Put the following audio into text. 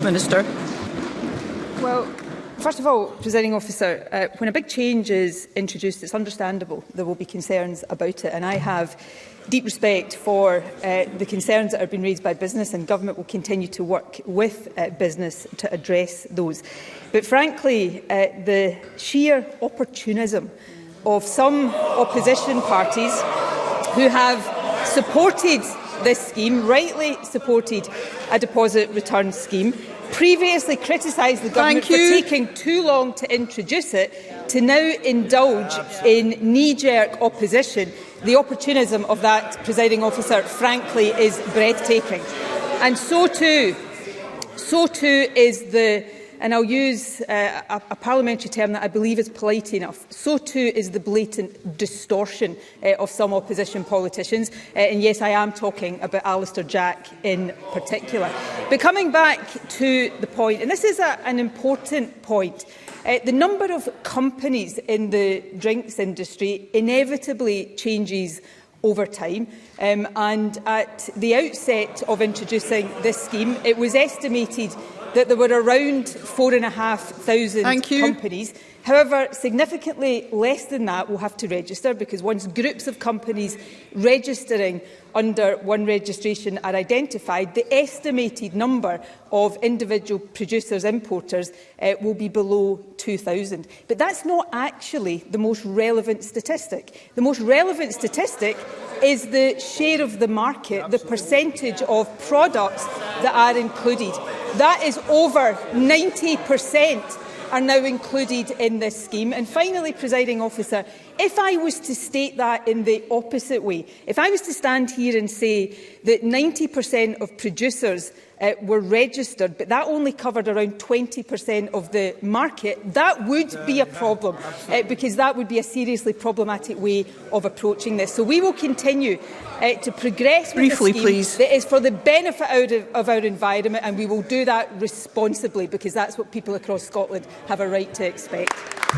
Minister. Well, first of all, Presiding Officer, when a big change is introduced, it's understandable there will be concerns about it, and I have deep respect for the concerns that are being raised by business, and Government will continue to work with business to address those. But frankly, the sheer opportunism of some opposition parties who have supported this scheme, rightly supported a deposit return scheme, previously criticised the Government for taking too long to introduce it, to now indulge in knee-jerk opposition. The opportunism of that, Presiding Officer, frankly, is breathtaking. And so too is the, and I'll use a parliamentary term that I believe is polite enough, so too is the blatant distortion of some opposition politicians. And yes, I am talking about Alister Jack in particular. But coming back to the point, and this is an important point, the number of companies in the drinks industry inevitably changes over time. And at the outset of introducing this scheme, it was estimated that there were around 4,500 companies. However, significantly less than that will have to register, because once groups of companies registering under one registration are identified, the estimated number of individual producers, importers, will be below 2,000. But that's not actually the most relevant statistic. The most relevant statistic is the share of the market, the percentage of products that are included. That is over 90% are now included in this scheme. And finally, Presiding Officer, if I was to state that in the opposite way, if I was to stand here and say that 90% of producers were registered, but that only covered around 20% of the market, that would be a problem, because that would be a seriously problematic way of approaching this. So we will continue to progress with a scheme that is for the benefit of our environment, and we will do that responsibly, because that's what people across Scotland have a right to expect.